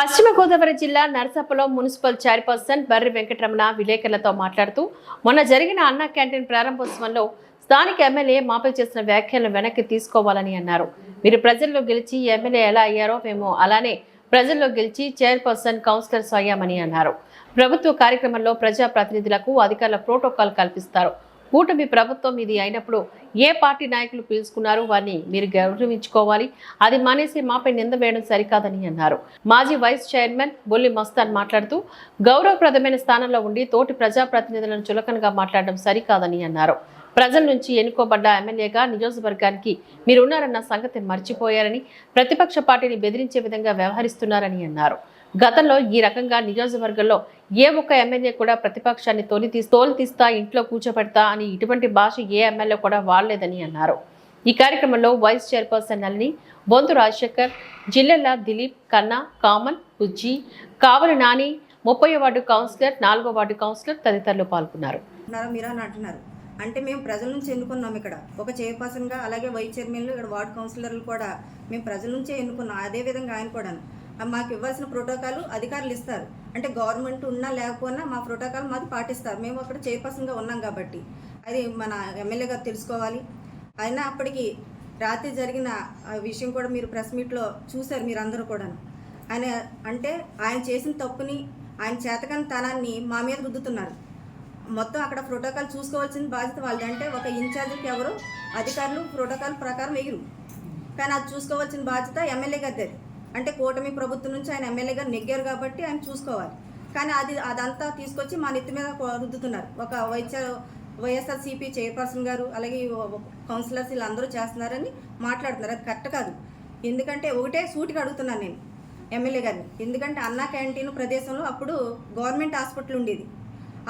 పశ్చిమ గోదావరి జిల్లా Narsapuram municipal chairperson బర్రి Venkataramana విలేకరులతో మాట్లాడుతూ మొన్న జరిగిన అన్నా క్యాంటీన్ ప్రారంభోత్సవంలో స్థానిక ఎమ్మెల్యే మాపై చేసిన వ్యాఖ్యలను వెనక్కి తీసుకోవాలని అన్నారు. మీరు ప్రజల్లో గెలిచి ఎమ్మెల్యే ఎలా అయ్యారో మేము అలానే ప్రజల్లో గెలిచి చైర్పర్సన్ కౌన్సిలర్స్ అయ్యామని అన్నారు. ప్రభుత్వ కార్యక్రమంలో ప్రజాప్రతినిధులకు అధికారుల ప్రోటోకాల్ కల్పిస్తారు. కూటమి ప్రభుత్వం ఇది అయినప్పుడు ఏ పార్టీ నాయకులు పిలుచుకున్నారు వారిని మీరు గౌరవించుకోవాలి. అది మానేసి మాపై నింద వేయడం సరికాదని అన్నారు. మాజీ వైస్ చైర్మన్ బొల్లి మస్తాన్ మాట్లాడుతూ గౌరవప్రదమైన స్థానంలో ఉండి తోటి ప్రజాప్రతినిధులను చులకనగా మాట్లాడడం సరికాదని అన్నారు. ప్రజల నుంచి ఎన్నుకోబడ్డ ఎమ్మెల్యేగా నియోజకవర్గానికి మీరున్నారన్న సంగతి మర్చిపోయారని, ప్రతిపక్ష పార్టీని బెదిరించే విధంగా వ్యవహరిస్తున్నారని అన్నారు. గతంలో ఈ రకంగా నియోజకవర్గంలో ఏ ఒక్క ఎమ్మెల్యే కూడా ప్రతిపక్షాన్ని తోలుతీస్తా ఇంట్లో కూర్చోబెడతా అని ఇటువంటి భాష ఏ ఎమ్మెల్యే కూడా వాడలేదని అన్నారు. ఈ కార్యక్రమంలో వైస్ చైర్పర్సన్ నళిని, బొంతు రాజశేఖర్, జిల్లెల దిలీప్, కన్నా, కామన్, బుజ్జి, కావలి నాని, 30వ వార్డు కౌన్సిలర్, 4వ వార్డు కౌన్సిలర్ తదితరులు పాల్గొన్నారు. అంటే మేము ప్రజల నుంచి ఎన్నుకున్నాం. ఇక్కడ ఒక చైర్పర్సన్గా, అలాగే వైస్ చైర్మన్లు, ఇక్కడ వార్డు కౌన్సిలర్లు కూడా మేము ప్రజల నుంచే ఎన్నుకున్నాం. అదేవిధంగా ఆయన కూడా మాకు ఇవ్వాల్సిన ప్రోటోకాల్ అధికారులు ఇస్తారు. అంటే గవర్నమెంట్ ఉన్నా లేకపోయినా మా ప్రోటోకాల్ మాది పాటిస్తారు. మేము అక్కడ చైర్పర్సన్గా ఉన్నాం కాబట్టి అది మన ఎమ్మెల్యే గారు తెలుసుకోవాలి. అయినా అప్పటికి రాత్రి జరిగిన విషయం కూడా మీరు ప్రెస్ మీట్లో చూశారు మీరందరూ కూడా. ఆయన అంటే ఆయన చేసిన తప్పుని, ఆయన చేతకాని తనాన్ని మా మీద రుద్దుతున్నారు. మొత్తం అక్కడ ప్రోటోకాల్ చూసుకోవాల్సిన బాధ్యత వాళ్ళది. అంటే ఒక ఇన్ఛార్జికి ఎవరు అధికారులు ప్రోటోకాల్ ప్రకారం వేయరు, కానీ అది చూసుకోవాల్సిన బాధ్యత ఎమ్మెల్యే గారిది. అంటే కూటమి ప్రభుత్వం నుంచి ఆయన ఎమ్మెల్యే గారు నెగ్గారు కాబట్టి ఆయన చూసుకోవాలి. కానీ అదంతా తీసుకొచ్చి మా నెత్తి మీద రుద్దుతున్నారు. ఒక వైఎస్ఆర్సీపీ చైర్పర్సన్ గారు, అలాగే కౌన్సిలర్స్ వీళ్ళందరూ చేస్తున్నారని మాట్లాడుతున్నారు. అది కరెక్ట్ కాదు. ఎందుకంటే ఒకటే సూటిగా అడుగుతున్నాను నేను ఎమ్మెల్యే గారిని. ఎందుకంటే అన్నా క్యాంటీన్ ప్రదేశంలో అప్పుడు గవర్నమెంట్ హాస్పిటల్ ఉండేది.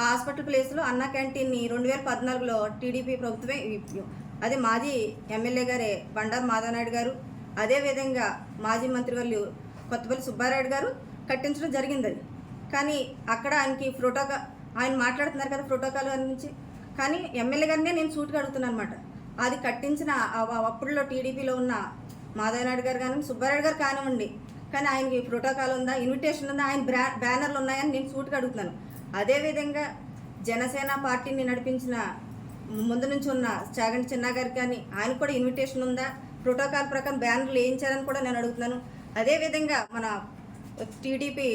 ఆ హాస్పిటల్ ప్లేస్లో అన్నా క్యాంటీన్ని 2014లో టీడీపీ ప్రభుత్వమే, అదే మాజీ ఎమ్మెల్యే గారే బండారు మాధవనాయుడు గారు, అదేవిధంగా మాజీ మంత్రివర్యులు కొత్తపల్లి సుబ్బారాయుడు గారు కట్టించడం జరిగింది. అది కానీ అక్కడ ఆయనకి ప్రోటోకాల్, ఆయన మాట్లాడుతున్నారు కదా ప్రోటోకాల్ గురించి, కానీ ఎమ్మెల్యే గారినే నేను సూటుగా అడుగుతున్నాను అనమాట. అది కట్టించిన అప్పుడులో టీడీపీలో ఉన్న మాధవనాయుడు గారు కానీ సుబ్బారాయుడు గారు కానివ్వండి, కానీ ఆయనకి ప్రోటోకాల్ ఉందా, ఇన్విటేషన్ ఉందా, ఆయన బ్యానర్లు ఉన్నాయని నేను సూటుగా అడుగుతున్నాను. అదేవిధంగా జనసేన పార్టీని నడిపించిన ముందు నుంచి ఉన్న చాగంటి చిన్న గారికి కానీ ఆయన కూడా ఇన్విటేషన్ ఉందా, ప్రోటోకాల్ ప్రకారం బ్యానర్లు వేయించారని కూడా నేను అడుగుతున్నాను. అదేవిధంగా మన టీడీపీ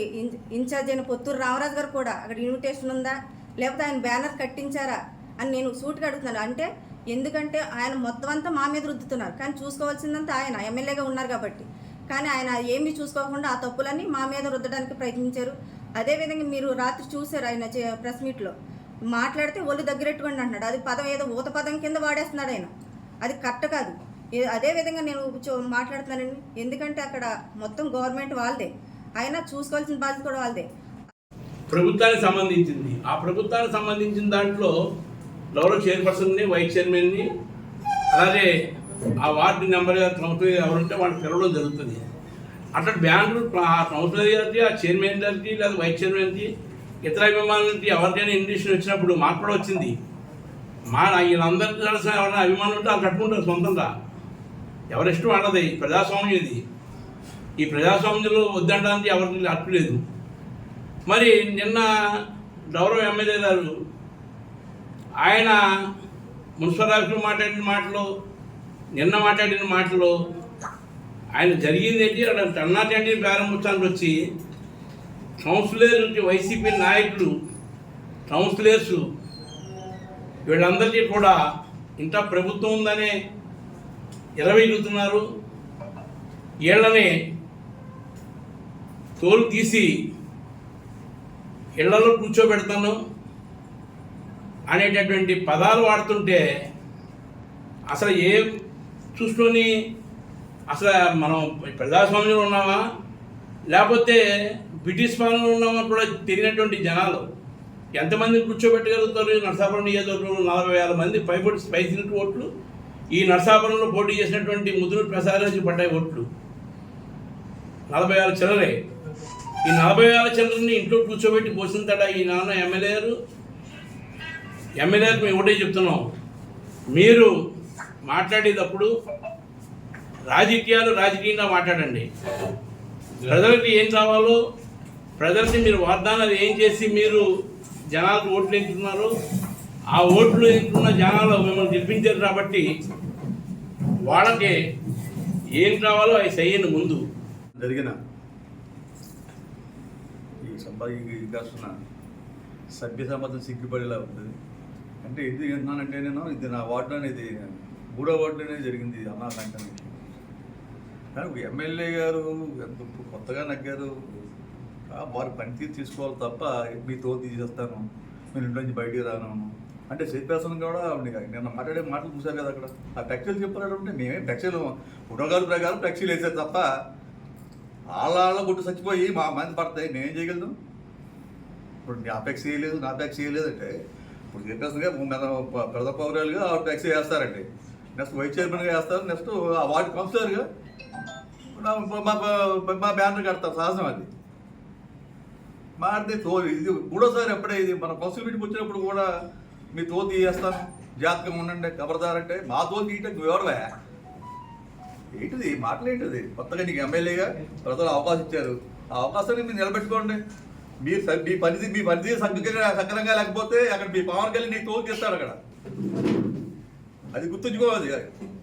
ఇన్ఛార్జ్ అయిన పొత్తూరు రామరాజు గారు కూడా అక్కడ ఇన్విటేషన్ ఉందా, లేకపోతే ఆయన బ్యానర్ కట్టించారా అని నేను సూటుగా అడుగుతున్నాను. అంటే ఎందుకంటే ఆయన మొత్తం అంతా మా మీద రుద్దుతున్నారు, కానీ చూసుకోవాల్సిందంతా ఆయన ఎమ్మెల్యేగా ఉన్నారు కాబట్టి. కానీ ఆయన ఏమీ చూసుకోకుండా ఆ తప్పులన్నీ మా మీద రుద్దడానికి ప్రయత్నించారు. అదేవిధంగా మీరు రాత్రి చూశారు ఆయన ప్రెస్ మీట్లో మాట్లాడితే ఒళ్ళు దగ్గరెట్టుకోండి అంటున్నాడు. అది పదం ఏదో ఊత పదం కింద వాడేస్తున్నాడు ఆయన. అది కరెక్ట్ కాదు. అదేవిధంగా నేను మాట్లాడుతున్నానండి. ఎందుకంటే అక్కడ మొత్తం గవర్నమెంట్ వాళ్ళదే, అయినా చూసుకోవాల్సిన బాధ్యత కూడా వాళ్ళదే. ప్రభుత్వానికి సంబంధించింది. ఆ ప్రభుత్వానికి సంబంధించిన దాంట్లో గౌరవ చైర్పర్సన్ని, వైస్ చైర్మన్ని, అలాగే ఆ వార్డు నెంబర్ కౌన్సిలర్ ఎవరుంటే వాళ్ళు పిలవడం జరుగుతుంది. అట్లా బ్యానర్లు ఆ కౌన్సిలర్ గారికి, ఆ చైర్మన్ గారికి, లేదా వైస్ చైర్మన్కి, ఇతర అభిమానులకి ఎవరికైనా ఇన్విటేషన్ వచ్చినప్పుడు మాకు కూడా వచ్చింది. వీళ్ళందరికీ కలిసిన ఎవరైనా అభిమానులు ఉంటే వాళ్ళు కట్టుకుంటారు సొంతంగా. ఎవరిష్టం వాళ్ళది. ప్రజాస్వామ్యం ఇది. ఈ ప్రజాస్వామ్యంలో వద్దనడానికి ఎవరికి హక్కు లేదు. మరి నిన్న గౌరవ ఎమ్మెల్యే గారు ఆయన మున్సిపల్ ఆఫీసులో మాట్లాడిన మాటలు, నిన్న మాట్లాడిన మాటలు, ఆయన జరిగింది ఏంటి, అక్కడ అన్నా క్యాంటీన్ ప్రారంభించడానికి వచ్చి కౌన్సిలర్ నుంచి వైసీపీ నాయకులు, కౌన్సిలర్స్ వీళ్ళందరికీ కూడా ఇంత ప్రభుత్వం ఉందనే ఇరవైతున్నారు. వీళ్ళని తోలు తీసి ఇళ్లలో కూర్చోబెడతాను అనేటటువంటి పదాలు వాడుతుంటే అసలు ఏం చూసుకొని అసలు మనం ప్రజాస్వామ్యంలో ఉన్నామా లేకపోతే బ్రిటిష్ పాలనలో ఉన్నామా కూడా తెలియనటువంటి జనాలు ఎంతమందిని కూర్చోబెట్టగలుగుతారు? నరసాపురం నియోజకవర్గంలో 40,000 మంది పైసినట్టు ఓట్లు. ఈ నరసాపురంలో పోటీ చేసినటువంటి ముదురు ప్రసాదానికి పడ్డాయి ఓట్లు 40,000 చిల్లరే. ఈ 40,000 చిల్లరని ఇంట్లో కూర్చోబెట్టి పోసింతాడా ఈ నాన్న ఎమ్మెల్యేలు? మేము ఒకటే చెప్తున్నాం, మీరు మాట్లాడేటప్పుడు రాజకీయంగా మాట్లాడండి. ప్రజలకి ఏం కావాలో, ప్రజలకి మీరు వాగ్దానాలు ఏం చేసి మీరు జనాలకు ఓట్లు ఎంచుకున్నారు, ఆ ఓట్లు ఎంచుకున్న జనాలు మిమ్మల్ని గెలిపించారు కాబట్టి వాళ్ళకి ఏం కావాలో అవి చెయ్యండి. ముందు జరిగిన ఈ కాస్తున్న సభ్య సమాజం సిగ్గుపడేలా ఉంటుంది. అంటే ఎందుకు వింటున్నానంటే నేను ఇది నా వార్డులోనే, ఇది 3వ వార్డులోనే జరిగింది అన్నా వెంటనే. కానీ ఒక ఎమ్మెల్యే గారు ఎంత కొత్తగా నగ్గారు, వారు పనితీరు తీసుకోవాలి తప్ప మీ తోలు తీసేస్తాను, నేను ఇంట్లో నుంచి బయటికి రాను అంటే చెప్పేస్తాను కూడా. నిన్న మాట్లాడే మాటలు చూశారు కదా అక్కడ, ఆ ఫ్లెక్సీలు చెప్పారు అంటే మేమే ఫ్లెక్సీలు ఫోటోగ్రాఫ్ ప్రకారం ఫ్లెక్సీలు వేసారు తప్ప వాళ్ళ గుట్టు చచ్చిపోయి మా మంది పడతాయి, మేమేం చేయగలుగుతాం? ఇప్పుడు నా ఫ్లెక్సీ వేయలేదు, నా ఫ్లెక్సీ వేయలేదు అంటే ఇప్పుడు చెప్పేస్తుందిగా ప్రజా పౌరాలుగా ఆ ఫ్లెక్సీ వేస్తారండి, నెక్స్ట్ వైస్ చైర్మన్గా వేస్తారు, నెక్స్ట్ ఆ వార్డు కౌన్సిలర్గా మా బ్యానర్ కడతారు, సహజం అది. మాడితే ఇది 3వసారి ఎప్పుడే ఇది మన కౌన్సిల్ మీటింగ్ వచ్చినప్పుడు కూడా మీ తోలు తీయేస్తాను, జాతకం ఉండండి, ఖబర్దారంటే మా తోలు తీయటం ఎవడవా? ఏంటిది మాటలు ఏంటిది? కొత్తగా నీకు ఎమ్మెల్యేగా ప్రజలు అవకాశం ఇచ్చారు, ఆ అవకాశాన్ని మీరు నిలబెట్టుకోండి. మీ పరిధి సక్రంగా లేకపోతే అక్కడ మీ పవన్ కళ్యాణ్ నీకు తోలు తీస్తాడు అక్కడ. అది గుర్తుంచుకోవాలి.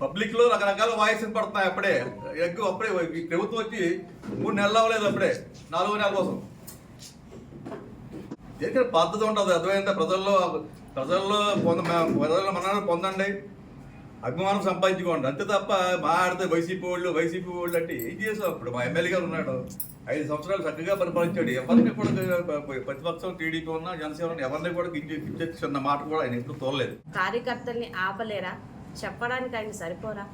పబ్లిక్లో రకరకాల వాయిస్ పడుతున్నాయి. అప్పుడే ఈ ప్రభుత్వం వచ్చి 3 నెలలు అవ్వలేదు, అప్పుడే 4వ నెల కోసం. దగ్గర పద్ధతి ఉంటుంది, అర్థమైందా? ప్రజల్లో మన్నాలు పొందండి, అభిమానం సంపాదించుకోండి, అంతే తప్ప మాడితే వైసీపీ వాళ్ళు అంటే ఏం చేసావు? ఇప్పుడు మా ఎమ్మెల్యే గారు ఉన్నాడు, 5 సంవత్సరాలు చక్కగా పరిపాలించాడు. ఎవరిని కూడా ప్రతిపక్షం టీడీపీ ఉన్నా జనసేన ఎవరిని కూడా కించెన్న మాట కూడా ఆయన ఎప్పుడు తోలలేదు. కార్యకర్తల్ని ఆపలేరా? చెప్పడానికి ఆయన సరిపోరా?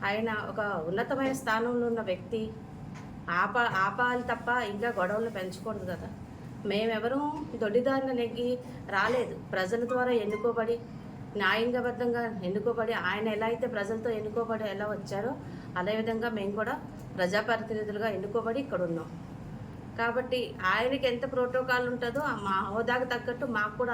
ఆయన ఒక ఉన్నతమైన స్థానంలో ఉన్న వ్యక్తి, ఆపాలి తప్ప ఇంకా గొడవలు పెంచకూడదు కదా. మేమెవరూ దొడ్డిదారిన నెగ్గి రాలేదు, ప్రజల ద్వారా ఎన్నుకోబడి న్యాయంగాబద్ధంగా ఎన్నుకోబడి ఆయన ఎలా అయితే ప్రజలతో ఎన్నుకోబడి ఎలా వచ్చారో అదేవిధంగా మేము కూడా ప్రజాప్రతినిధులుగా ఎన్నుకోబడి ఇక్కడ ఉన్నాం. కాబట్టి ఆయనకి ఎంత ప్రోటోకాల్ ఉంటుందో మా హోదాకు తగ్గట్టు మాకు కూడా